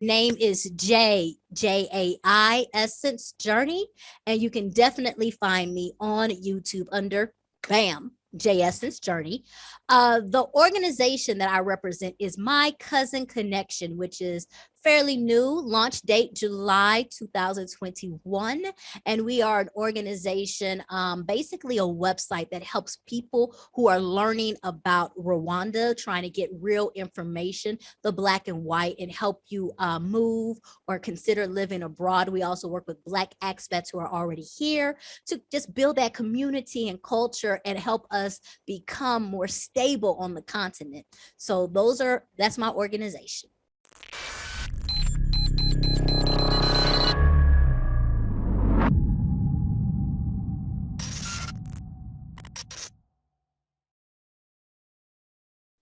name is Jai Essence Journey, and you can definitely find me on YouTube under BAM. J Essence Journey. The organization that I represent is My Cousin Connection, which is fairly new, launch date July 2021. And we are an organization, basically a website that helps people who are learning about Rwanda, trying to get real information, the black and white, and help you move or consider living abroad. We also work with Black expats who are already here to just build that community and culture and help us become more stable on the continent. So that's my organization.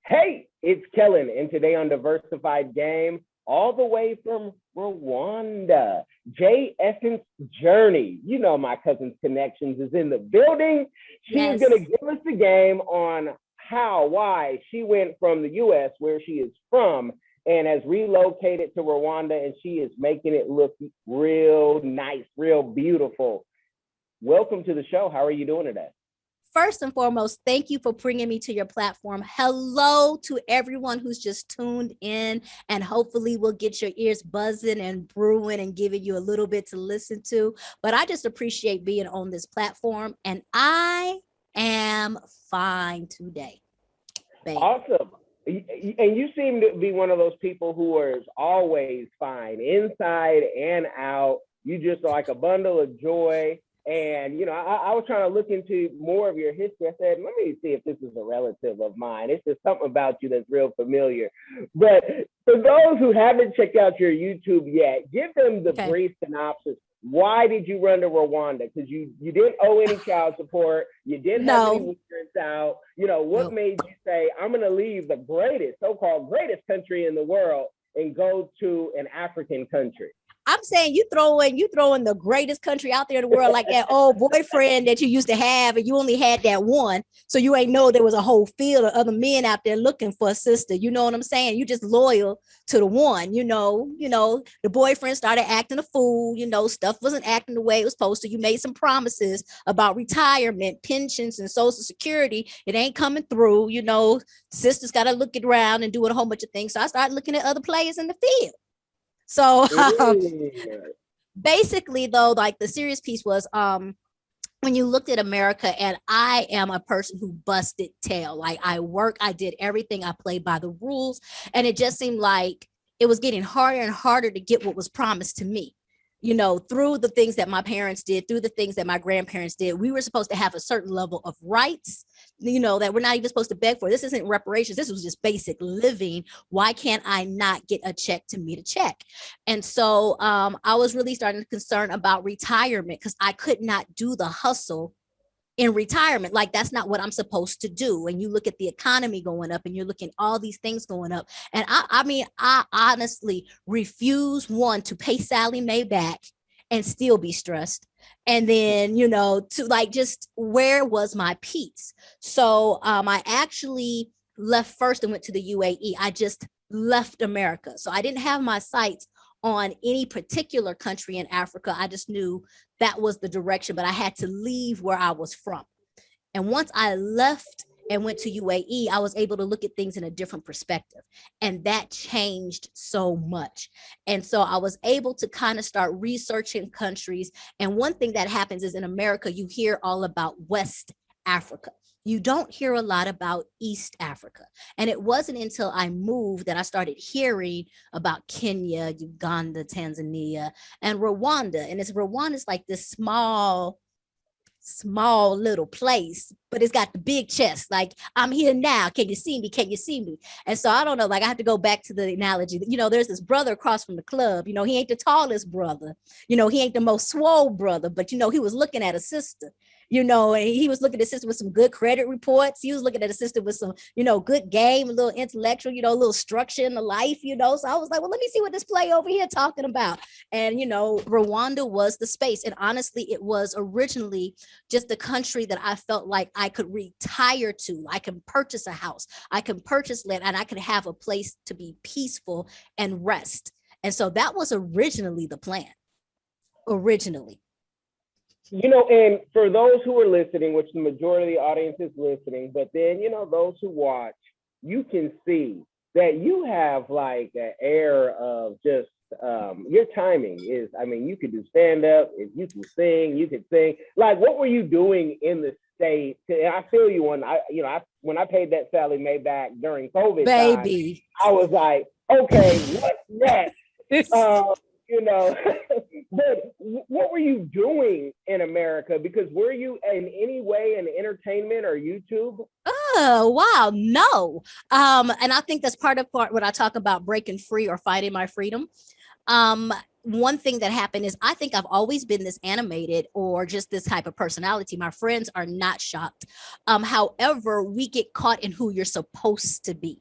Hey, it's Kellen, and today on Diversified Game, all the way from Rwanda, J Essence Journey. You know my cousin's connections is in the building. She is going to give us the game on why she went from the U.S., where she is from, and has relocated to Rwanda, and she is making it look real nice, real beautiful. Welcome to the show. How are you doing today? First and foremost, thank you for bringing me to your platform. Hello to everyone who's just tuned in, and hopefully we'll get your ears buzzing and brewing and giving you a little bit to listen to. But I just appreciate being on this platform, and I am fine today. Baby. Awesome. And you seem to be one of those people who is always fine, inside and out. You just are like a bundle of joy. And, you know, I was trying to look into more of your history. I said, let me see if this is a relative of mine. It's just something about you that's real familiar. But for those who haven't checked out your YouTube yet, give them the brief synopsis. Why did you run to Rwanda? Because you didn't owe any child support. You didn't have any warrants out. You know, what made you say, I'm going to leave the greatest, so-called greatest country in the world and go to an African country? I'm saying you throwing the greatest country out there in the world, like that old boyfriend that you used to have, and you only had that one. So you ain't know there was a whole field of other men out there looking for a sister. You know what I'm saying? You just loyal to the one, you know, the boyfriend started acting a fool, stuff wasn't acting the way it was supposed to. You made some promises about retirement, pensions, and Social Security. It ain't coming through, sisters got to look it around and doing a whole bunch of things. So I started looking at other players in the field. So basically, though, like the serious piece was when you looked at America, and I am a person who busted tail. Like I did everything. I played by the rules, and it just seemed like it was getting harder and harder to get what was promised to me. Through the things that my parents did, through the things that my grandparents did, we were supposed to have a certain level of rights, that we're not even supposed to beg for. This isn't reparations. This was just basic living. Why can't I not get a check to meet a check? And so I was really starting to concern about retirement, because I could not do the hustle in retirement. Like, that's not what I'm supposed to do. And you look at the economy going up, and you're looking at all these things going up. And I honestly refuse, to pay Sally Mae back and still be stressed. And then, to like, just where was my peace? So I actually left first and went to the UAE. I just left America. So I didn't have my sights on any particular country in Africa. I just knew that was the direction, but I had to leave where I was from. And once I left and went to UAE, I was able to look at things in a different perspective. And that changed so much. And so I was able to kind of start researching countries. And one thing that happens is in America, you hear all about West Africa. You don't hear a lot about East Africa. And it wasn't until I moved that I started hearing about Kenya, Uganda, Tanzania, and Rwanda. And Rwanda's like this small little place, but it's got the big chest. Like, I'm here now. Can you see me? Can you see me? And so I don't know, like, I have to go back to the analogy. There's this brother across from the club. He ain't the tallest brother. He ain't the most swole brother, but, he was looking at a sister. And he was looking at a sister with some good credit reports. He was looking at a sister with some, good game, a little intellectual, a little structure in the life, So I was like, well, let me see what this play over here talking about. And, Rwanda was the space. And honestly, it was originally just a country that I felt like I could retire to. I can purchase a house, I can purchase land, and I could have a place to be peaceful and rest. And so that was originally the plan. Originally. You know, and for those who are listening, which the majority of the audience is listening, but then, you know, those who watch, you can see that you have like an air of just your timing is, I mean, you could do stand up, if you can sing, you could sing. Like, what were you doing in the States? And I feel you when when I paid that Sally Mae back during COVID Baby. time, I was like, okay, what's next? You know, but what were you doing in America? Because were you in any way in entertainment or YouTube? Oh, wow. No. And I think that's part when I talk about breaking free or fighting my freedom. One thing that happened is I think I've always been this animated or just this type of personality. My friends are not shocked. However, we get caught in who you're supposed to be.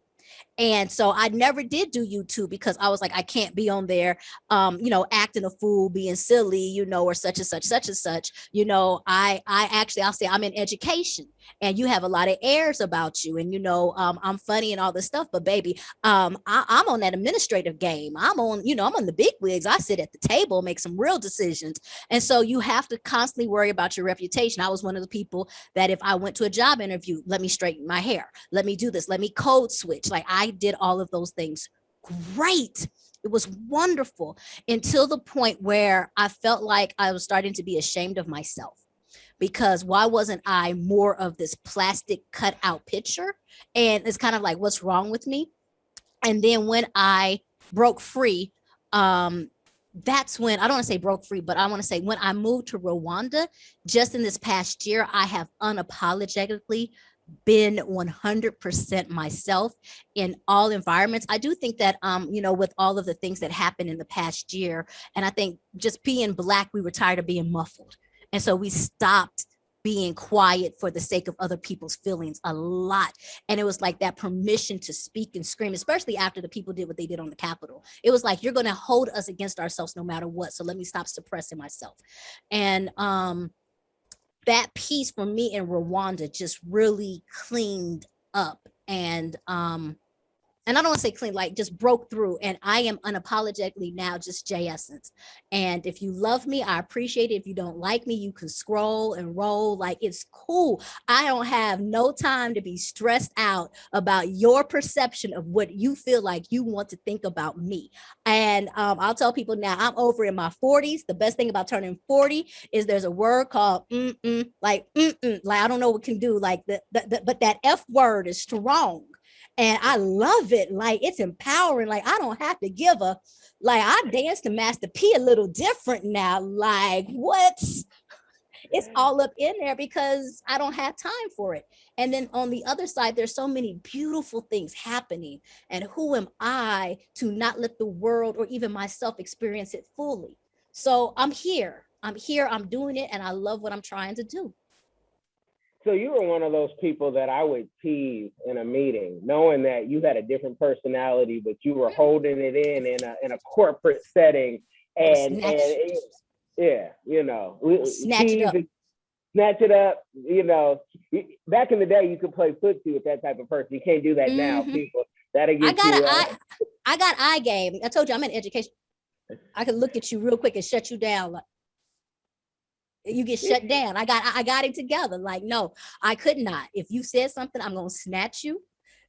And so I never did do YouTube because I was like, I can't be on there, acting a fool, being silly, or such and such, such and such. I'll say I'm in education and you have a lot of airs about you. And, I'm funny and all this stuff, but baby, I'm on that administrative game. I'm on the big wigs. I sit at the table, make some real decisions. And so you have to constantly worry about your reputation. I was one of the people that if I went to a job interview, let me straighten my hair, let me do this, let me code switch. Like I did all of those things. Great. It was wonderful until the point where I felt like I was starting to be ashamed of myself. Because why wasn't I more of this plastic cut out picture? And it's kind of like, what's wrong with me? And then when I broke free, that's when I don't want to say broke free, but I want to say when I moved to Rwanda, just in this past year, I have unapologetically been 100% myself in all environments. I do think that, with all of the things that happened in the past year, and I think just being Black, we were tired of being muffled. And so we stopped being quiet for the sake of other people's feelings a lot. And it was like that permission to speak and scream, especially after the people did what they did on the Capitol. It was like, you're going to hold us against ourselves no matter what. So let me stop suppressing myself. And that piece for me in Rwanda just really cleaned up. And I don't want to say clean, like just broke through. And I am unapologetically now just J Essence. And if you love me, I appreciate it. If you don't like me, you can scroll and roll. Like it's cool. I don't have no time to be stressed out about your perception of what you feel like you want to think about me. And I'll tell people now, I'm over in my 40s. The best thing about turning 40 is there's a word called like I don't know what can do, like but that F word is strong. And I love it. Like it's empowering. Like I don't have to give a, like I dance to Master P a little different now. Like what? It's all up in there because I don't have time for it. And then on the other side, there's so many beautiful things happening. And who am I to not let the world or even myself experience it fully? So I'm here. I'm doing it. And I love what I'm trying to do. So you were one of those people that I would tease in a meeting, knowing that you had a different personality, but you were holding it in a corporate setting, and yeah, snatch it up. Snatch it up. Back in the day, you could play footsie with that type of person. You can't do that now, people. That'll get I got eye game. I told you I'm in education. I can look at you real quick and shut you down. Like, you get shut down. I got it together. Like, no, I could not. If you said something, I'm going to snatch you.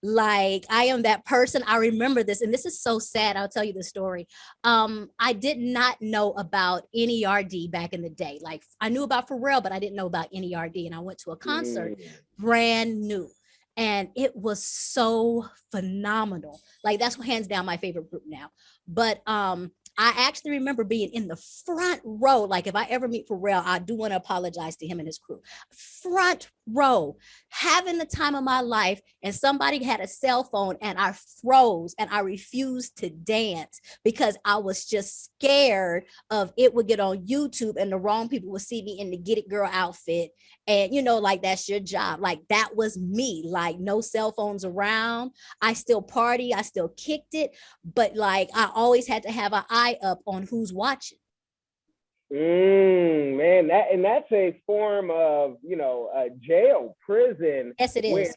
Like I am that person. I remember this, and this is so sad. I'll tell you the story. I did not know about NERD back in the day. Like I knew about Pharrell, but I didn't know about NERD. And I went to a concert, brand new. And it was so phenomenal. Like that's hands down my favorite group now. But I actually remember being in the front row. Like if I ever meet Pharrell, I do want to apologize to him and his crew. Front row, having the time of my life, and somebody had a cell phone and I froze and I refused to dance because I was just scared of it would get on YouTube and the wrong people would see me in the Get It Girl outfit. And like that's your job. Like that was me. Like no cell phones around. I still party. I still kicked it. But like I always had to have an eye up on who's watching. Man, that's a form of, jail, prison. Yes, it is.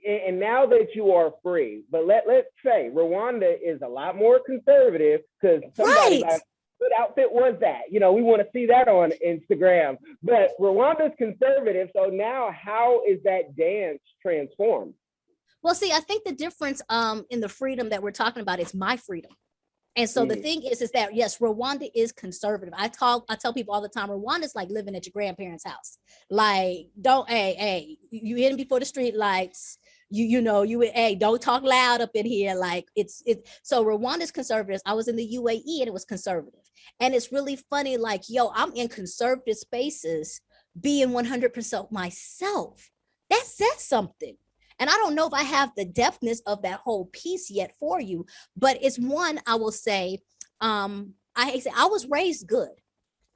and now that you are free, but let's say Rwanda is a lot more conservative, because somebody Right. like, what outfit was that? You know, we want to see that on Instagram. But Rwanda's conservative, so now how is that dance transformed? Well, see, I think the difference in the freedom that we're talking about is my freedom. And so the thing is that yes, Rwanda is conservative. I tell people all the time, Rwanda is like living at your grandparents' house. Like, don't, hey, you in before the street lights. Hey, don't talk loud up in here. Like so Rwanda's conservative. I was in the UAE and it was conservative. And it's really funny, like, yo, I'm in conservative spaces being 100% myself. That says something. And I don't know if I have the depthness of that whole piece yet for you, but it's one I will say. I was raised good.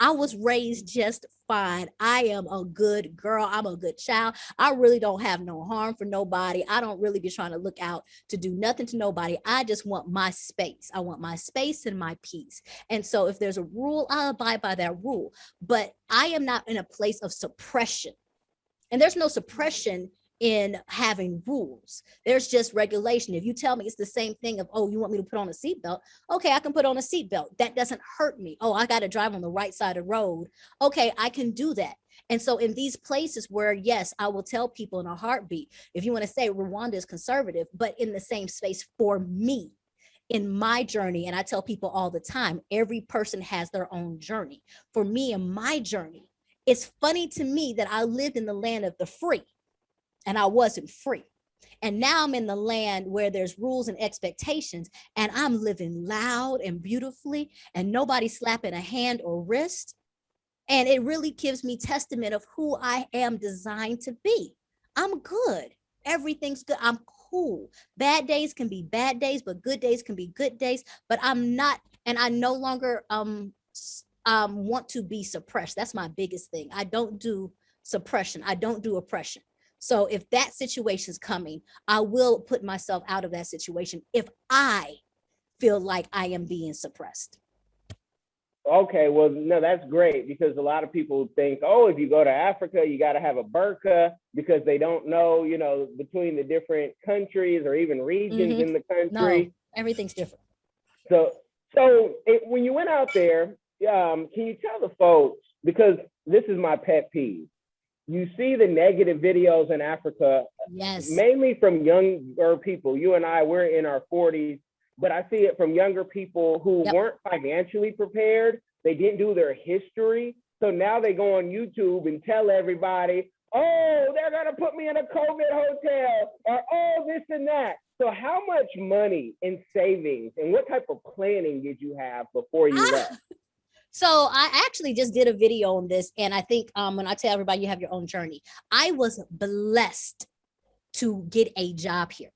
I was raised just fine. I am a good girl. I'm a good child. I really don't have no harm for nobody. I don't really be trying to look out to do nothing to nobody. I just want my space. I want my space and my peace. And so if there's a rule, I'll abide by that rule. But I am not in a place of suppression. And there's no suppression in having rules. There's just regulation. If you tell me it's the same thing of, oh, you want me to put on a seatbelt? Okay, I can put on a seatbelt. That doesn't hurt me. Oh, I got to drive on the right side of the road. Okay, I can do that. And so in these places where, yes, I will tell people in a heartbeat, if you want to say Rwanda is conservative, but in the same space for me, in my journey, and I tell people all the time, every person has their own journey. For me and my journey, it's funny to me that I lived in the land of the free and I wasn't free. And now I'm in the land where there's rules and expectations, and I'm living loud and beautifully, and nobody's slapping a hand or wrist. And it really gives me testament of who I am designed to be. I'm good. Everything's good. I'm cool. Bad days can be bad days, but good days can be good days. But I'm not, and I no longer want to be suppressed. That's my biggest thing. I don't do suppression. I don't do oppression. So if that situation's coming, I will put myself out of that situation if I feel like I am being suppressed. Okay, well, no, that's great, because a lot of people think, oh, if you go to Africa, you got to have a burqa, because they don't know, between the different countries or even regions in the country. No, everything's different. So when you went out there, can you tell the folks, because this is my pet peeve, you see the negative videos in Africa, yes, mainly from younger people. You and I, we're in our 40s, but I see it from younger people who weren't financially prepared. They didn't do their history. So now they go on YouTube and tell everybody, oh, they're going to put me in a COVID hotel, or oh, this and that. So how much money in savings and what type of planning did you have before you left? So I actually just did a video on this. And I think when I tell everybody you have your own journey, I was blessed to get a job here.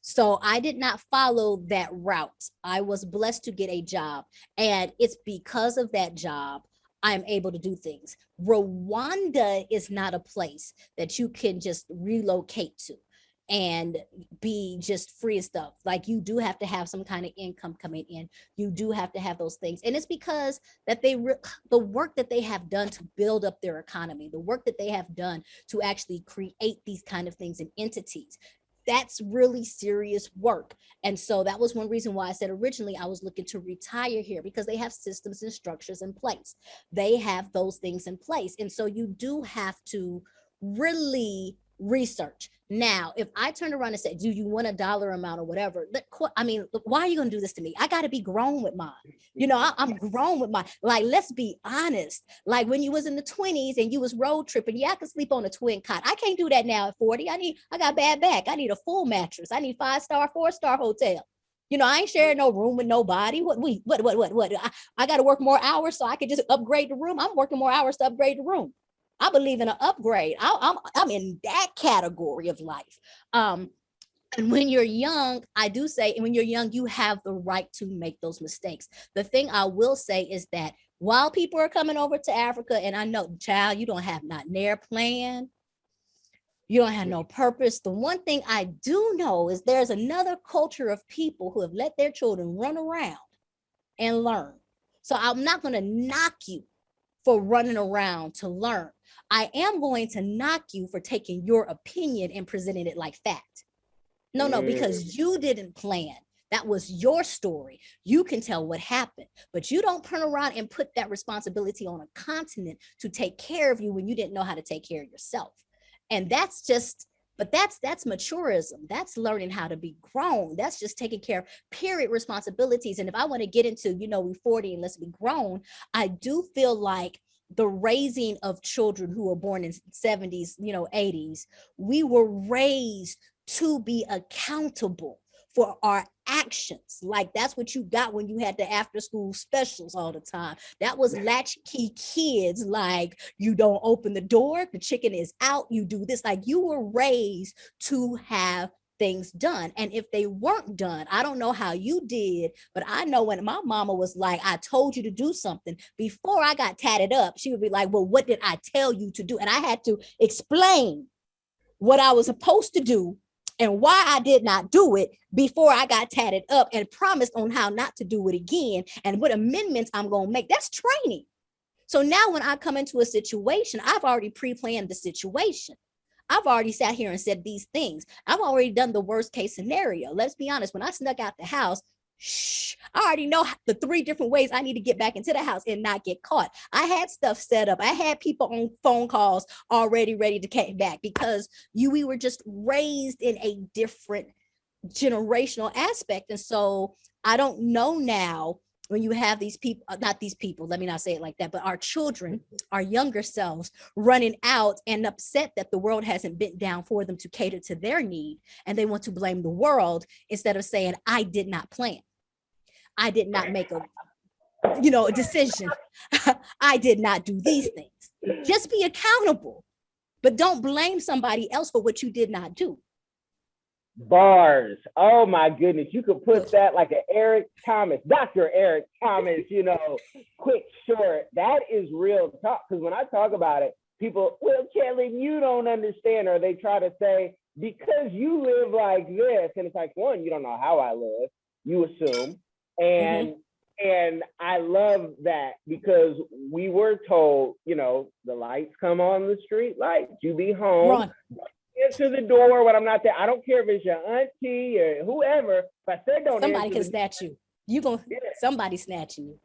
So I did not follow that route. I was blessed to get a job. And it's because of that job, I'm able to do things. Rwanda is not a place that you can just relocate to and be just free of stuff. Like, you do have to have some kind of income coming in. You do have to have those things. And it's because that the work that they have done to build up their economy, the work that they have done to actually create these kind of things and entities, that's really serious work. And so that was one reason why I said originally I was looking to retire here, because they have systems and structures in place. They have those things in place. And so you do have to really research. Now, if I turned around and said, do you want a dollar amount or whatever? I mean, why are you going to do this to me? I got to be grown with mine. I'm grown with mine. Like, let's be honest. Like, when you was in the 20s and you was road tripping, yeah, I could sleep on a twin cot. I can't do that now at 40. I got bad back. I need a full mattress. I need 5-star, 4-star hotel. I ain't sharing no room with nobody. What? I got to work more hours so I can just upgrade the room. I'm working more hours to upgrade the room. I believe in an upgrade. I'm in that category of life. And when you're young, I do say, when you're young, you have the right to make those mistakes. The thing I will say is that while people are coming over to Africa, and I know, child, you don't have not near plan, you don't have no purpose. The one thing I do know is there's another culture of people who have let their children run around and learn. So I'm not going to knock you for running around to learn. I am going to knock you for taking your opinion and presenting it like fact. No, because you didn't plan. That was your story. You can tell what happened, but you don't turn around and put that responsibility on a continent to take care of you when you didn't know how to take care of yourself. And that's just, but that's maturism. That's learning how to be grown. That's just taking care of period responsibilities. And if I want to get into, we 40 and let's be grown, I do feel like the raising of children who were born in 70s, 80s, we were raised to be accountable for our actions. Like that's what you got when you had the after school specials all the time. That was latchkey kids. Like, you don't open the door, the chicken is out, you do this. Like, you were raised to have things done. And if they weren't done, I don't know how you did, but I know when my mama was like, I told you to do something, before I got tatted up, she would be like, well, what did I tell you to do? And I had to explain what I was supposed to do and why I did not do it before I got tatted up, and promised on how not to do it again and what amendments I'm going to make. That's training. So now when I come into a situation, I've already pre-planned the situation. I've already sat here and said these things. I've already done the worst case scenario. Let's be honest. When I snuck out the house, I already know the 3 different ways I need to get back into the house and not get caught. I had stuff set up. I had people on phone calls already ready to come back, because we were just raised in a different generational aspect. And so I don't know now, when you have these people, not these people, let me not say it like that, but our children, our younger selves running out and upset that the world hasn't bent down for them to cater to their need. And they want to blame the world instead of saying, I did not plan. I did not make a decision. I did not do these things. Just be accountable, but don't blame somebody else for what you did not do. Bars. Oh my goodness. You could put that like an Eric Thomas, Dr. Eric Thomas, quick, short. That is real talk. Because when I talk about it, people, well, Kelly, you don't understand. Or they try to say, because you live like this. And it's like, one, you don't know how I live. You assume. And I love that, because we were told, the lights come on, the street lights, you be home. Run. Answer the door when I'm not there. I don't care if it's your auntie or whoever. If I said don't, somebody can snatch you. Somebody snatching you.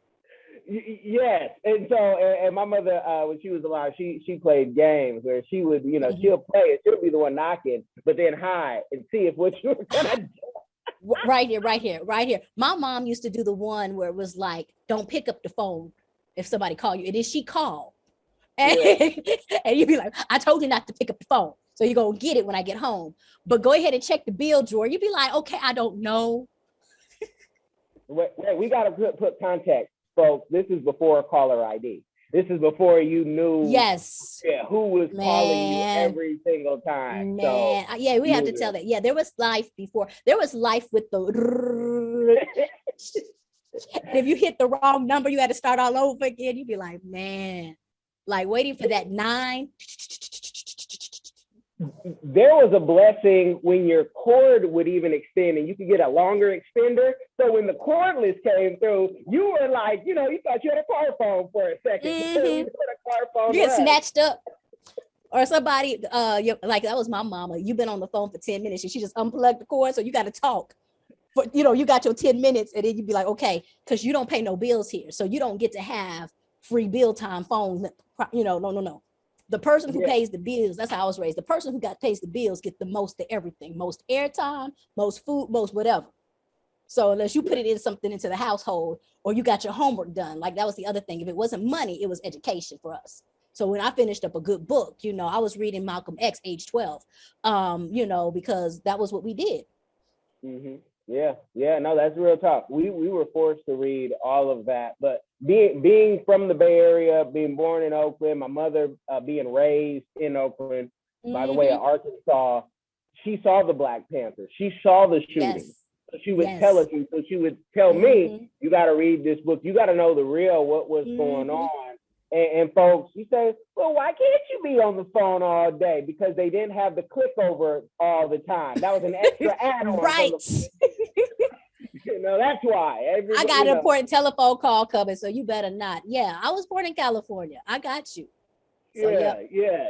Yes. And so, and my mother, when she was alive, she played games where she would, she'll play it. She'll be the one knocking, but then hide and see if what you were gonna do. Right here. My mom used to do the one where it was like, don't pick up the phone if somebody call you. And then she called. And, and you'd be like, I told you not to pick up the phone. So you're going to get it when I get home. But go ahead and check the bill drawer. You'd be like, okay, I don't know. Wait, we got to put context, folks. This is before caller ID. This is before you knew who was calling you every single time. So, we have to tell that. Yeah, there was life before. There was life with the... if you hit the wrong number, you had to start all over again. You'd be like, man, like waiting for that 9. There was a blessing when your cord would even extend and you could get a longer extender. So when the cordless came through, you were like, you thought you had a car phone for a second. You get snatched up. Or somebody, like that was my mama. You've been on the phone for 10 minutes and she just unplugged the cord. So you got to talk. But you got your 10 minutes and then you'd be like, okay, because you don't pay no bills here. So you don't get to have free bill time phone. No. The person who pays the bills, that's how I was raised. The person who pays the bills get the most of everything, most airtime, most food, most whatever. So unless you put it in something into the household or you got your homework done, like that was the other thing. If it wasn't money, it was education for us. So when I finished up a good book, I was reading Malcolm X age 12, because that was what we did. Mm-hmm. Yeah, no, that's real talk. We were forced to read all of that, but being from the Bay Area, being born in Oakland, my mother being raised in Oakland, by the way, in Arkansas, she saw the Black Panther. She saw the shooting. So she would tell us, so she would tell me, you got to read this book. You got to know the real, what was going on. And folks, you say, well, why can't you be on the phone all day? Because they didn't have the click over all the time. That was an extra add-on. Right. No, that's why. I got an important telephone call coming, so you better not. Yeah, I was born in California. I got you. So, yeah, yeah.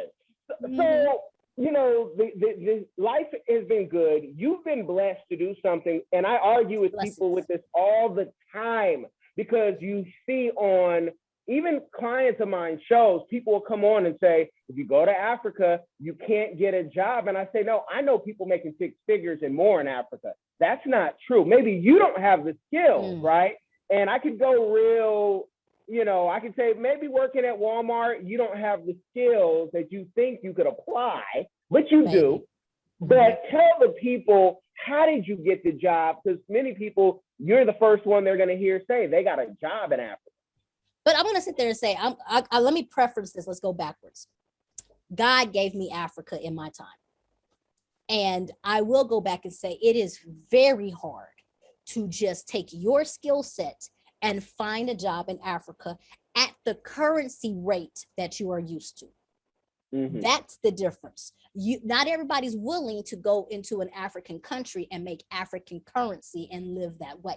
Mm-hmm. So, you know, the life has been good. You've been blessed to do something, and I argue with people with this all the time because you see on even clients of mine shows, people will come on and say, if you go to Africa, you can't get a job. And I say, no, I know people making six figures and more in Africa. That's not true. Maybe you don't have the skills, right? And I could go real, you know, I could say maybe working at Walmart, you don't have the skills that you think you could apply, but you do. But tell the people, how did you get the job? Because many people, you're the first one they're going to hear say they got a job in Africa. But I'm going to sit there and say, let me preference this. Let's go backwards. God gave me Africa in my time. And I will go back and say it is very hard to just take your skill set and find a job in Africa at the currency rate that you are used to. Mm-hmm. That's the difference. Not everybody's willing to go into an African country and make African currency and live that way.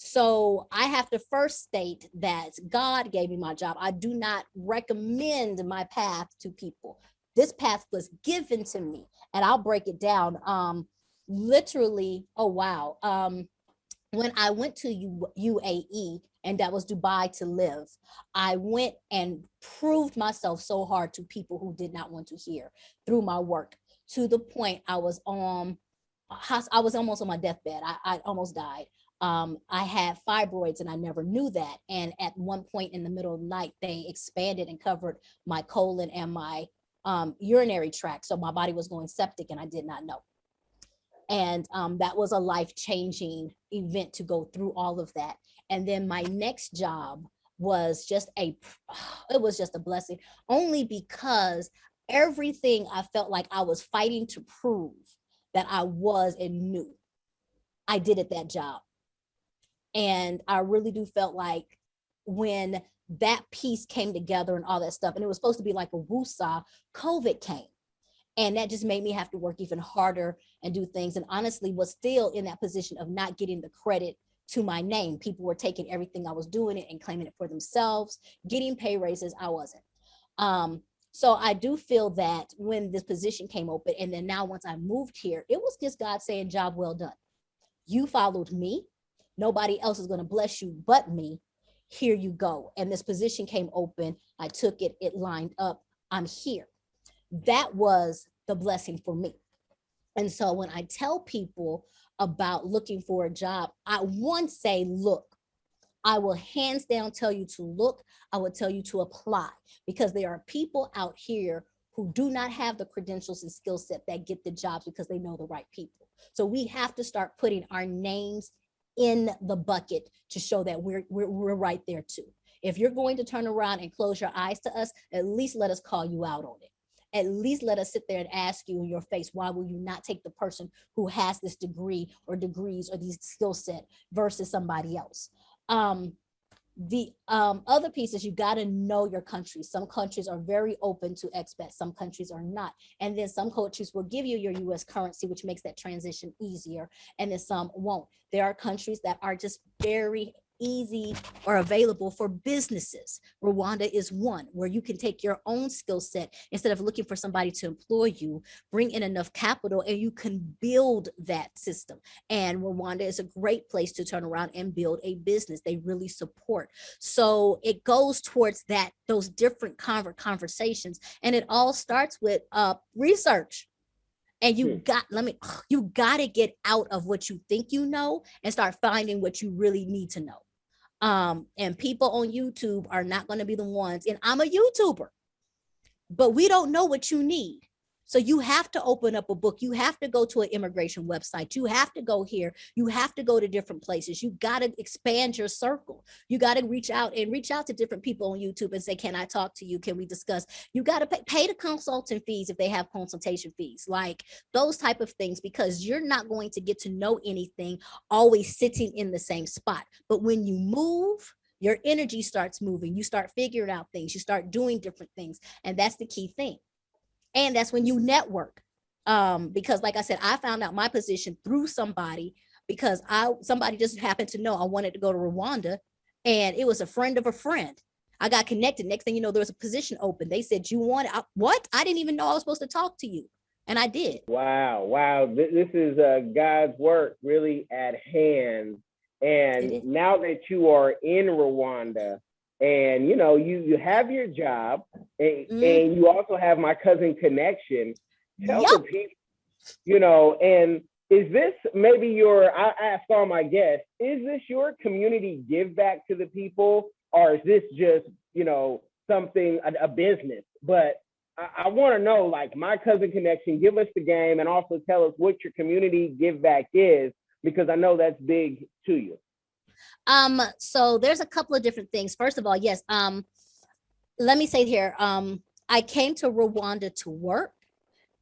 So I have to first state that God gave me my job. I do not recommend my path to people. This path was given to me, and I'll break it down. Literally, oh wow. When I went to UAE, and that was Dubai to live, I went and proved myself so hard to people who did not want to hear through my work, to the point I was almost on my deathbed. I almost died. I had fibroids and I never knew that. And at one point in the middle of the night, they expanded and covered my colon and my urinary tract. So my body was going septic and I did not know. And that was a life-changing event to go through all of that. And then my next job was just a blessing, only because everything I felt like I was fighting to prove that I was and knew, I did at that job. And I really do felt like when that piece came together and all that stuff, and it was supposed to be like a woosah, COVID came. And that just made me have to work even harder and do things. And honestly, was still in that position of not getting the credit to my name. People were taking everything I was doing it and claiming it for themselves, getting pay raises. I wasn't. So I do feel that when this position came open, and then now once I moved here, it was just God saying, job well done. You followed me. Nobody else is going to bless you but me. Here you go. And this position came open. I took it. It lined up. I'm here. That was the blessing for me. And so when I tell people about looking for a job, I once say, look, I will hands down tell you to look. I will tell you to apply, because there are people out here who do not have the credentials and skill set that get the jobs because they know the right people. So we have to start putting our names in the bucket to show that we're right there too. If you're going to turn around and close your eyes to us, at least let us call you out on it. At least let us sit there and ask you in your face, why will you not take the person who has this degree or degrees or these skill set versus somebody else? The other piece is you got to know your country. Some countries are very open to expats. Some countries are not. And then some countries will give you your US currency, which makes that transition easier. And then some won't. There are countries that are just very easy or available for businesses. Rwanda is one where you can take your own skill set instead of looking for somebody to employ you, bring in enough capital, and you can build that system. And Rwanda is a great place to turn around and build a business. They really support. So it goes towards that, those different conversations. And it all starts with research. And you got to get out of what you think you know and start finding what you really need to know. And people on YouTube are not going to be the ones, and I'm a YouTuber, but we don't know what you need. So you have to open up a book. You have to go to an immigration website. You have to go here. You have to go to different places. You got to expand your circle. You got to reach out to different people on YouTube and say, can I talk to you? Can we discuss? You got to pay the consultant fees if they have consultation fees, like those type of things, because you're not going to get to know anything always sitting in the same spot. But when you move, your energy starts moving. You start figuring out things. You start doing different things. And that's the key thing. And that's when you network. Because like I said, I found out my position through somebody because somebody just happened to know I wanted to go to Rwanda, and it was a friend of a friend. I got connected. Next thing you know, there was a position open. They said, you want it? What? I didn't even know I was supposed to talk to you. And I did. Wow. This is God's work really at hand. And now that you are in Rwanda, and you have your job, and you also have my cousin connection, tell the people, and is this maybe I asked all my guests, is this your community give back to the people, or is this just, something, a business? But I want to know, like, my cousin connection, give us the game, and also tell us what your community give back is, because I know that's big to you. So there's a couple of different things. First of all, yes. Let me say here, I came to Rwanda to work,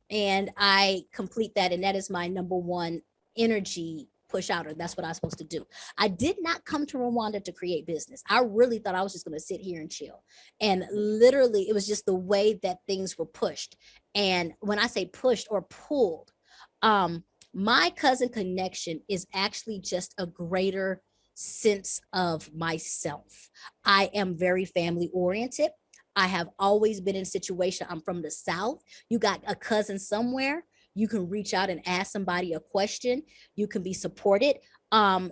and I complete that. And that is my number one energy push outer. That's what I was supposed to do. I did not come to Rwanda to create business. I really thought I was just going to sit here and chill. And literally, it was just the way that things were pushed. And when I say pushed or pulled, my cousin connection is actually just a greater sense of myself. I am very family oriented. I have always been in a situation. I'm from the South. You got a cousin somewhere, you can reach out and ask somebody a question. You can be supported.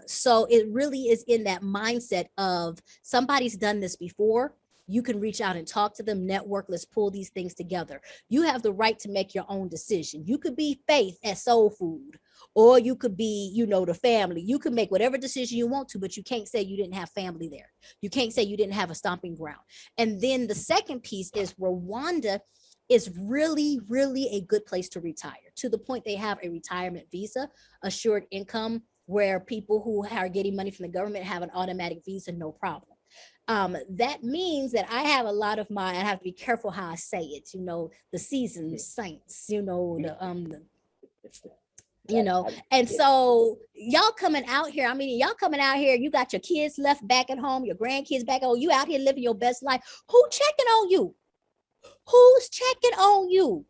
So it really is in that mindset of somebody's done this before. You can reach out and talk to them, network. Let's pull these things together. You have the right to make your own decision. You could be Faith at Soul Food, or you could be, the family. You can make whatever decision you want to, but you can't say you didn't have family there. You can't say you didn't have a stomping ground. And then the second piece is Rwanda is really, really a good place to retire, to the point they have a retirement visa, assured income, where people who are getting money from the government have an automatic visa, no problem. That means that I have a lot of I have to be careful how I say it, the seasoned saints, and so y'all coming out here, you got your kids left back at home, your grandkids back home, you out here living your best life. Who checking on you? Who's checking on you?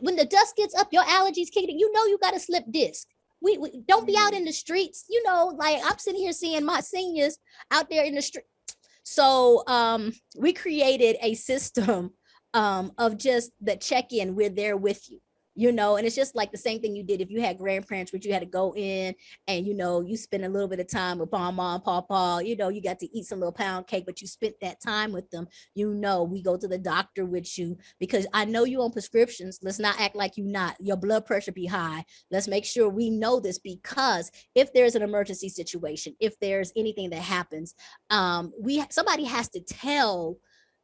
When the dust gets up, your allergies kicking, you got a slip disc. We don't be out in the streets, like I'm sitting here seeing my seniors out there in the street. So we created a system of just the check-in. We're there with you. And it's just like the same thing you did if you had grandparents, which you had to go in and, you spend a little bit of time with mama and papa, you got to eat some little pound cake, but you spent that time with them. We go to the doctor with you because I know you on prescriptions. Let's not act like you not. Your blood pressure be high. Let's make sure we know this, because if there's an emergency situation, if there's anything that happens, somebody has to tell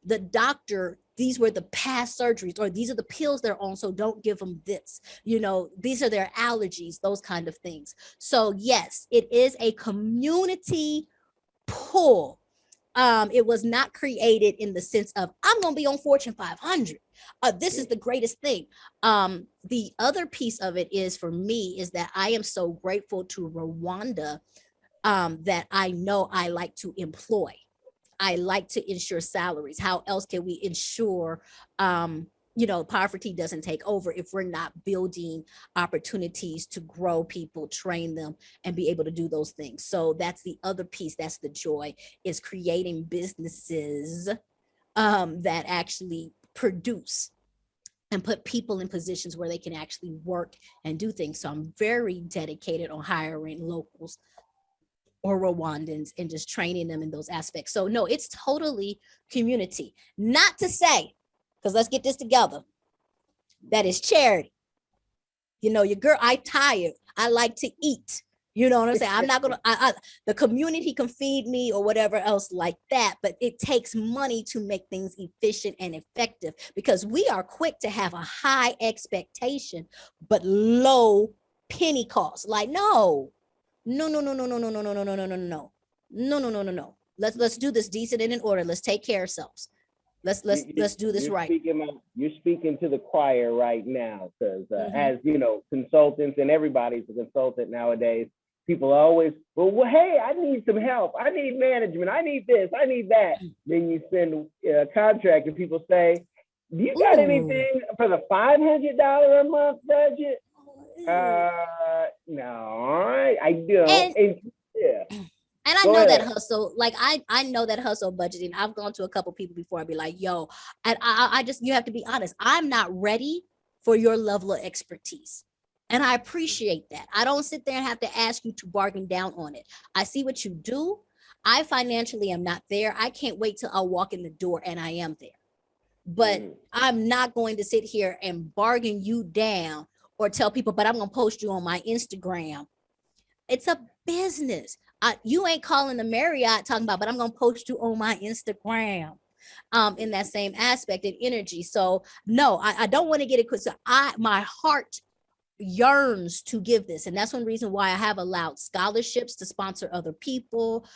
the doctor, these were the past surgeries, or these are the pills they're on, so don't give them this. These are their allergies, those kind of things. So yes, it is a community pull. It was not created in the sense of, I'm going to be on Fortune 500. This is the greatest thing. The other piece of it is, for me, is that I am so grateful to Rwanda that I know I like to employ. I like to ensure salaries. How else can we ensure, poverty doesn't take over if we're not building opportunities to grow people, train them, and be able to do those things? So that's the other piece. That's the joy, is creating businesses that actually produce and put people in positions where they can actually work and do things. So I'm very dedicated on hiring locals or Rwandans and just training them in those aspects. So no, it's totally community. Not to say, because let's get this together, that is charity. Your girl, I tired. I like to eat. You know what I'm saying? I'm not gonna. The community can feed me or whatever else like that, but it takes money to make things efficient and effective, because we are quick to have a high expectation but low penny cost. Like no. Let's do this decent and in order. Let's take care of ourselves. Let's do this right. You're speaking to the choir right now, because as consultants, and everybody's a consultant nowadays, people are always, well, hey, I need some help. I need management. I need this. I need that. Then you send a contract and people say, do you got anything for the $500 a month budget? No, I don't. And Yeah, and I go know that ahead. hustle, like I know that hustle budgeting. I've gone to a couple people before. I'd be like, yo, and I just, you have to be honest. I'm not ready for your level of expertise. And I appreciate that. I don't sit there and have to ask you to bargain down on it. I see what you do. I financially am not there. I can't wait till I walk in the door and I am there. But I'm not going to sit here and bargain you down or tell people, but I'm going to post you on my Instagram. It's a business. You ain't calling the Marriott talking about, but I'm going to post you on my Instagram. In that same aspect and energy. So no, I don't want to get it because my heart yearns to give this, and that's one reason why I have allowed scholarships to sponsor other people.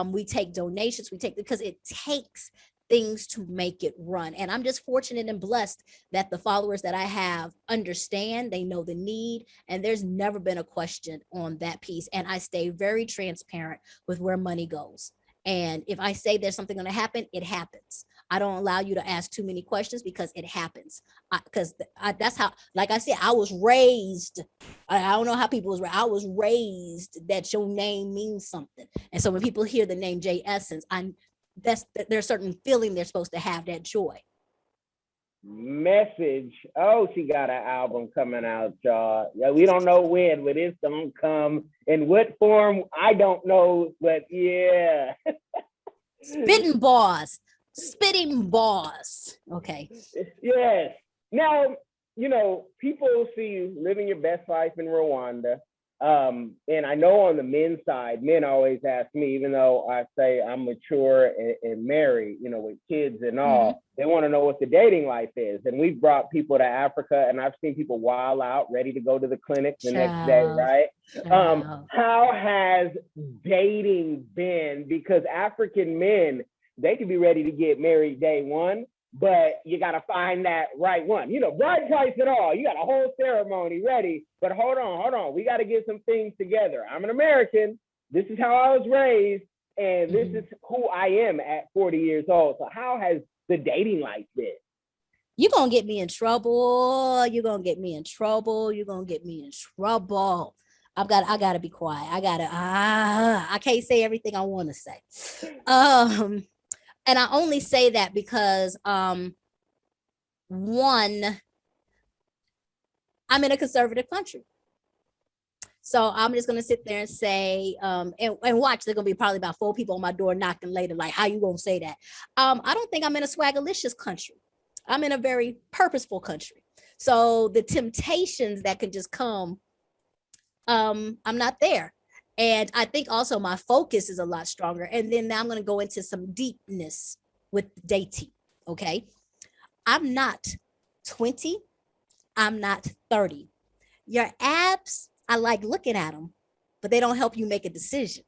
We take donations, we take, because it takes things to make it run. And I'm just fortunate and blessed that the followers that I have understand, they know the need, and there's never been a question on that piece. And I stay very transparent with where money goes. And if I say there's something going to happen, it happens. I don't allow you to ask too many questions because it happens. Because that's how, like I said, I was raised. I don't know how people was raised. I was raised that your name means something. And so when people hear the name J Essence, there's a certain feeling they're supposed to have, that joy. Message. Oh, she got an album coming out, y'all. Yeah, we don't know when, but it's gonna come. In what form, I don't know, but yeah. Spitting bars. Spitting bars. Okay. Yes. Now, people see you living your best life in Rwanda. And I know on the men's side, men always ask me, even though I say I'm mature and married, with kids and all, they want to know what the dating life is. And we've brought people to Africa, and I've seen people wild out, ready to go to the clinic the next day, right? How has dating been? Because African men, they could be ready to get married day one, but you got to find that right one. Bride price and all. You got a whole ceremony ready, but hold on. We got to get some things together. I'm an American. This is how I was raised, and this is who I am at 40 years old. So how has the dating life been? You're going to get me in trouble. You're going to get me in trouble. You're going to get me in trouble. I gotta be quiet. I can't say everything I want to say. And I only say that because one, I'm in a conservative country. So I'm just gonna sit there and say, and watch, there's gonna be probably about 4 people on my door knocking later, like, how you gonna say that? I don't think I'm in a swagalicious country. I'm in a very purposeful country. So the temptations that can just come, I'm not there. And I think also my focus is a lot stronger. And then now I'm going to go into some deepness with dating. Okay. I'm not 20. I'm not 30. Your abs, I like looking at them, but they don't help you make a decision.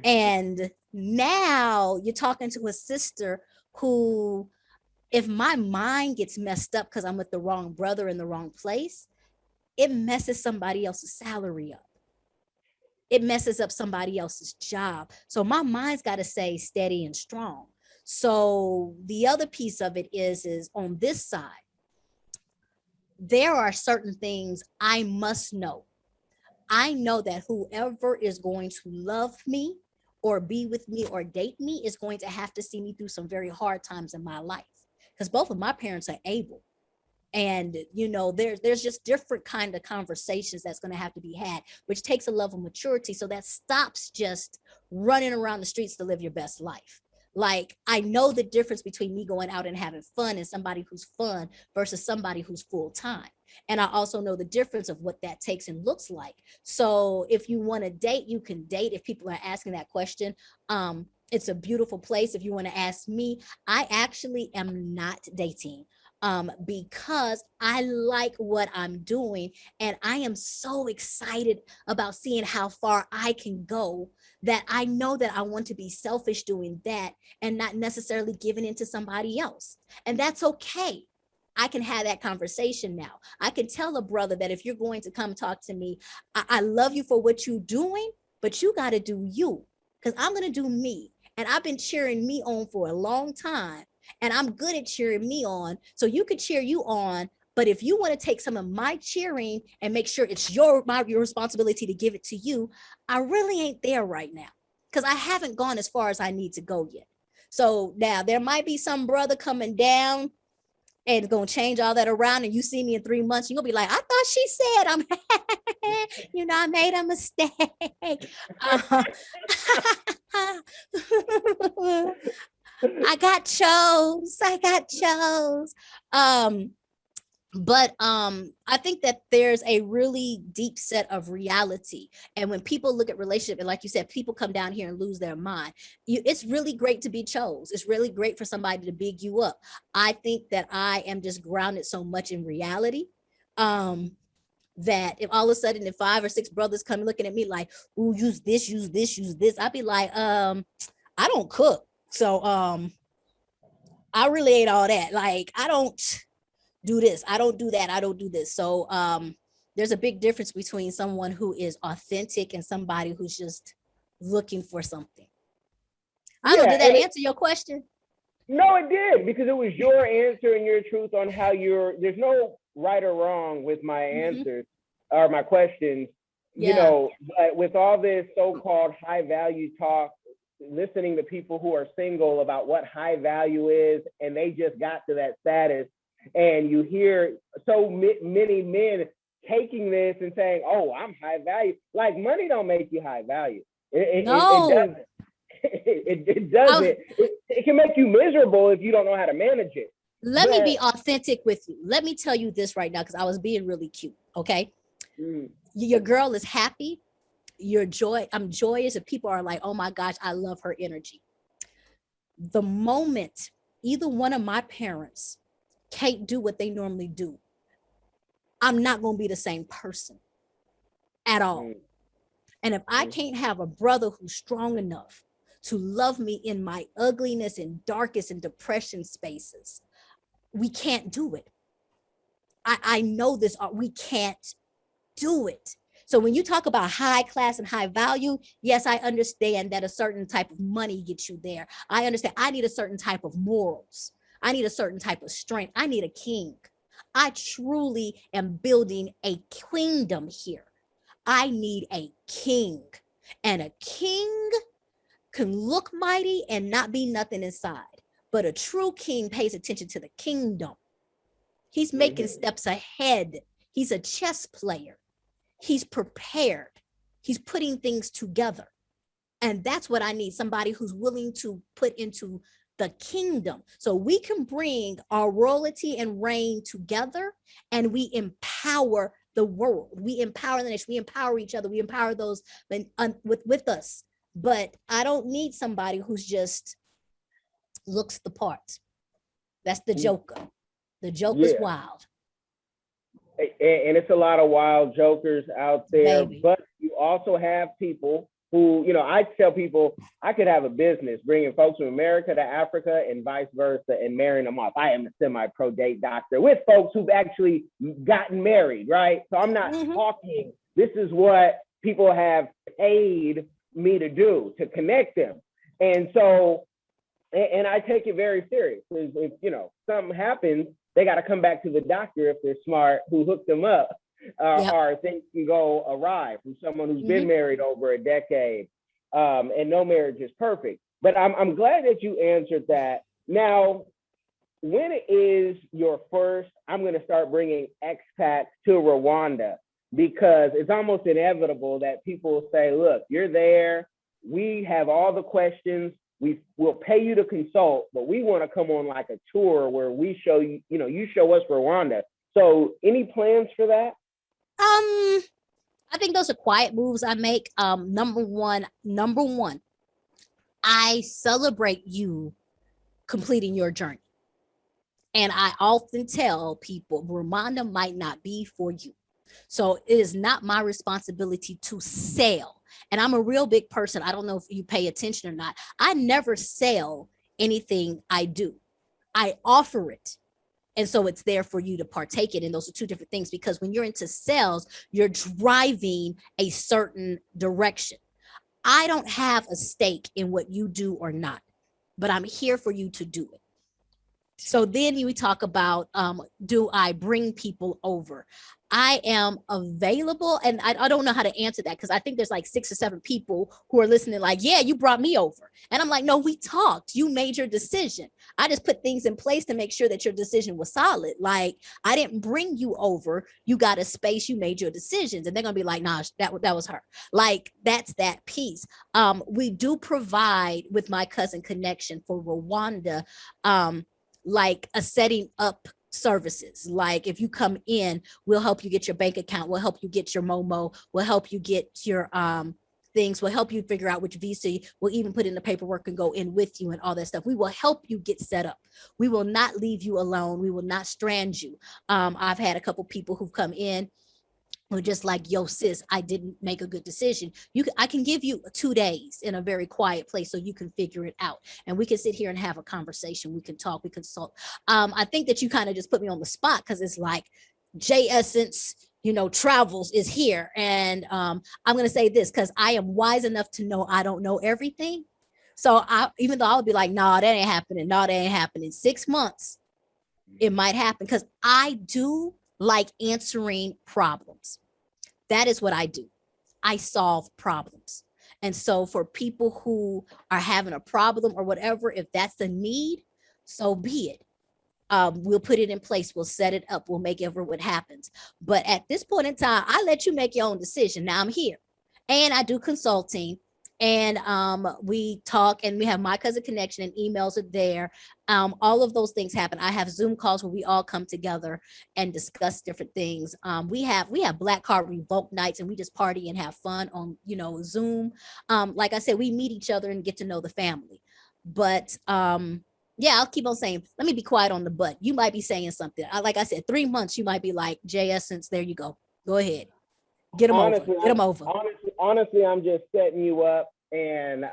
And now you're talking to a sister who, if my mind gets messed up because I'm with the wrong brother in the wrong place, it messes somebody else's salary up. It messes up somebody else's job. So my mind's got to stay steady and strong. So the other piece of it is on this side, there are certain things I must know. I know that whoever is going to love me or be with me or date me is going to have to see me through some very hard times in my life, because both of my parents are able. And there's just different kind of conversations that's going to have to be had, which takes a level of maturity. So that stops just running around the streets to live your best life. Like, I know the difference between me going out and having fun and somebody who's fun versus somebody who's full time. And I also know the difference of what that takes and looks like. So if you want to date, you can date. If people are asking that question, it's a beautiful place. If you want to ask me, I actually am not dating. Because I like what I'm doing, and I am so excited about seeing how far I can go, that I know that I want to be selfish doing that and not necessarily giving into somebody else. And that's okay. I can have that conversation now. I can tell a brother that if you're going to come talk to me, I love you for what you're doing, but you got to do you, because I'm going to do me. And I've been cheering me on for a long time. And I'm good at cheering me on. So you could cheer you on But if you want to take some of my cheering and make sure it's your responsibility to give it to you, I really ain't there right now because I haven't gone as far as I need to go yet. So now there might be some brother coming down and gonna change all that around, and you see me in 3 months, you're gonna be like, I thought she said I'm I made a mistake. I got chose. But I think that there's a really deep set of reality, and when people look at relationship, and like you said, people come down here and lose their mind. It's really great to be chose. It's really great for somebody to big you up. I think that I am just grounded so much in reality, that if all of a sudden if 5 or 6 brothers come looking at me like, ooh, use this, I'd be like, I don't cook, so I really ain't all that. Like, I don't do this, I don't do that, I don't do this. So there's a big difference between someone who is authentic and somebody who's just looking for something. I don't know, did that answer your question? No, it did, because it was your answer and your truth on how there's no right or wrong with my answers or my questions, but with all this so-called high value talk, listening to people who are single about what high value is, and they just got to that status, and you hear so many men taking this and saying, oh, I'm high value. Like, money don't make you high value. It doesn't. It doesn't. It can make you miserable if you don't know how to manage it. Let me be authentic with you. Let me tell you this right now, because I was being really cute, okay? Your girl is happy. I'm joyous, and people are like, oh my gosh, I love her energy. The moment either one of my parents can't do what they normally do, I'm not going to be the same person at all. And if I can't have a brother who's strong enough to love me in my ugliness and darkest and depression spaces, we can't do it. I know this, we can't do it. So when you talk about high class and high value, yes, I understand that a certain type of money gets you there. I understand I need a certain type of morals. I need a certain type of strength. I need a king. I truly am building a kingdom here. I need a king, and a king can look mighty and not be nothing inside. But a true king pays attention to the kingdom. He's making steps ahead. He's a chess player. He's prepared. He's putting things together. And that's what I need, somebody who's willing to put into the kingdom. So we can bring our royalty and reign together, and we empower the world. We empower the nation. We empower each other. We empower those with us. But I don't need somebody who's just looks the part. That's the Joker. The Joker's wild. And it's a lot of wild jokers out there. Baby. But you also have people who, I tell people I could have a business bringing folks from America to Africa and vice versa and marrying them off. I am a semi-pro date doctor with folks who've actually gotten married, right? So I'm not talking, this is what people have paid me to do, to connect them. And so, and I take it very serious. If something happens, they got to come back to the doctor if they're smart, who hooked them up, or things can go awry from someone who's been married over a decade, and no marriage is perfect. But I'm glad that you answered that. Now, when is your first, I'm going to start bringing expats to Rwanda, because it's almost inevitable that people will say, look, you're there. We have all the questions. We'll pay you to consult, but we want to come on like a tour where we show you, you show us Rwanda. So any plans for that? I think those are quiet moves I make. Number one, I celebrate you completing your journey. And I often tell people, Rwanda might not be for you. So it is not my responsibility to sell. And I'm a real big person. I don't know if you pay attention or not. I never sell anything I do. I offer it. And so it's there for you to partake in. And those are two different things, because when you're into sales, you're driving a certain direction. I don't have a stake in what you do or not, but I'm here for you to do it. So then we talk about, do I bring people over? I am available, and I don't know how to answer that because I think there's like 6 or 7 people who are listening like, yeah, you brought me over. And I'm like, no, we talked. You made your decision. I just put things in place to make sure that your decision was solid. Like, I didn't bring you over. You got a space. You made your decisions. And they're going to be like, nah, that was her. Like, that's that piece. We do provide with My Cousin Connection for Rwanda, like a setting up services. Like, if you come in, we'll help you get your bank account, we'll help you get your Momo, we'll help you get your things, we'll help you figure out which visa, we'll even put in the paperwork and go in with you and all that stuff. We will help you get set up. We will not leave you alone. We will not strand you. I've had a couple people who've come in who just like, yo, sis, I didn't make a good decision. I can give you 2 days in a very quiet place so you can figure it out. And we can sit here and have a conversation. We can talk, we consult. I think that you kind of just put me on the spot because it's like J Essence, Travels is here. And I'm going to say this because I am wise enough to know I don't know everything. So even though I'll be like, nah, that ain't happening. No, that ain't happening. 6 months, it might happen because I do like answering problems. That is what I do. I solve problems. And so for people who are having a problem or whatever, if that's a need, so be it. We'll put it in place. We'll set it up. We'll make what happens. But at this point in time, I let you make your own decision. Now I'm here and I do consulting. And we talk and we have My Cousin Connection and emails are there. All of those things happen. I have Zoom calls where we all come together and discuss different things. We have Black Card Revoke nights and we just party and have fun on, Zoom. Like I said, we meet each other and get to know the family. But yeah, I'll keep on saying, let me be quiet on the butt. You might be saying something. Like I said, 3 months, you might be like, J Essence, there you go. Go ahead. Get them over. Get them over. Honestly, I'm just setting you up, and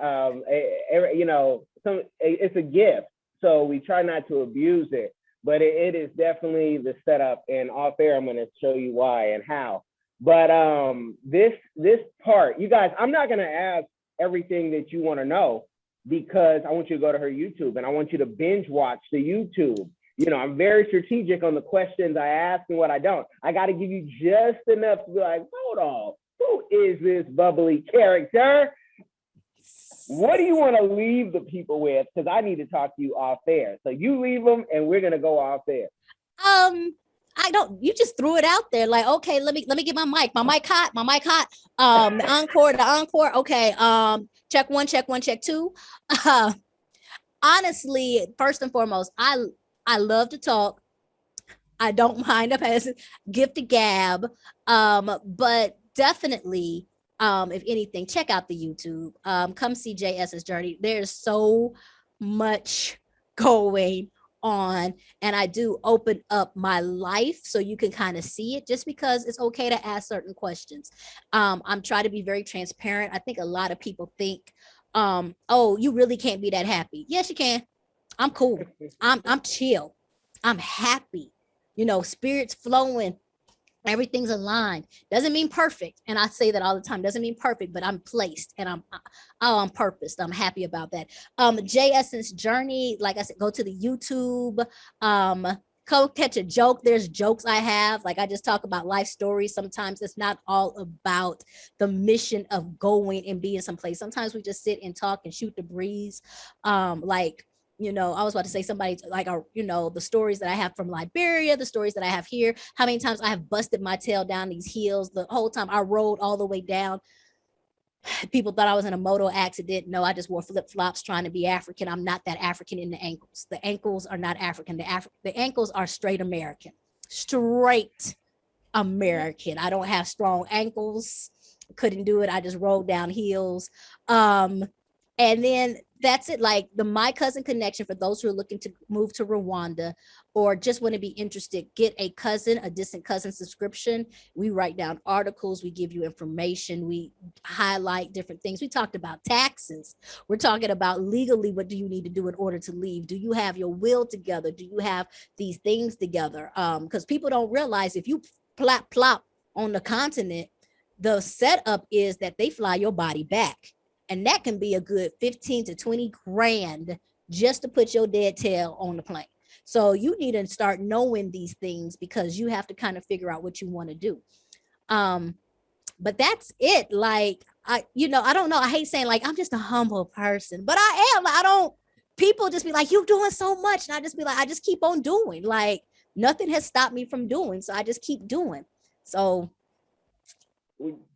it's a gift, so we try not to abuse it. But it is definitely the setup, and off air, I'm going to show you why and how. But this part, you guys, I'm not going to ask everything that you want to know because I want you to go to her YouTube and I want you to binge watch the YouTube. I'm very strategic on the questions I ask and what I don't. I got to give you just enough to be like, hold on, who is this bubbly character? What do you want to leave the people with? Because I need to talk to you off air. So you leave them and we're going to go off air. You just threw it out there. Like, okay, let me get my mic. My mic hot. The encore. Okay. Check 1, check 1, check 2. Honestly, first and foremost, I love to talk. I don't mind if I gift a gab. But definitely, if anything, check out the YouTube. Come see JS's journey. There's so much going on, and I do open up my life so you can kind of see it, just because it's okay to ask certain questions. I'm trying to be very transparent. I think a lot of people think, oh, you really can't be that happy. Yes, you can. I'm cool. I'm chill. I'm happy. Spirits flowing. Everything's aligned. Doesn't mean perfect. And I say that all the time. Doesn't mean perfect, but I'm placed and I'm purposed. I'm happy about that. J Essence Journey, like I said, go to the YouTube. Go catch a joke. There's jokes I have. Like, I just talk about life stories. Sometimes it's not all about the mission of going and being someplace. Sometimes we just sit and talk and shoot the breeze. I was about to say somebody like, the stories that I have from Liberia, the stories that I have here, how many times I have busted my tail down these hills. The whole time I rode all the way down. People thought I was in a moto accident. No, I just wore flip-flops trying to be African. I'm not that African in the ankles. The ankles are not African. The ankles are straight American. Straight American. I don't have strong ankles. Couldn't do it. I just rolled down hills. And then that's it. Like, the My Cousin Connection, for those who are looking to move to Rwanda or just want to be interested, get a distant cousin subscription. We write down articles. We give you information. We highlight different things. We talked about taxes. We're talking about legally, what do you need to do in order to leave? Do you have your will together? Do you have these things together? Because people don't realize, if you plop on the continent, the setup is that they fly your body back. And that can be a good 15 to 20 grand just to put your dead tail on the plane. So you need to start knowing these things because you have to kind of figure out what you want to do. But that's it. Like, I don't know. I hate saying like I'm just a humble person, but I am. I don't, people just be like, you doing so much. And I just be like, I just keep on doing. Like, nothing has stopped me from doing. So I just keep doing. So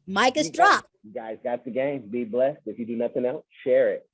mic is dropped. You guys got the game. Be blessed. If you do nothing else, share it.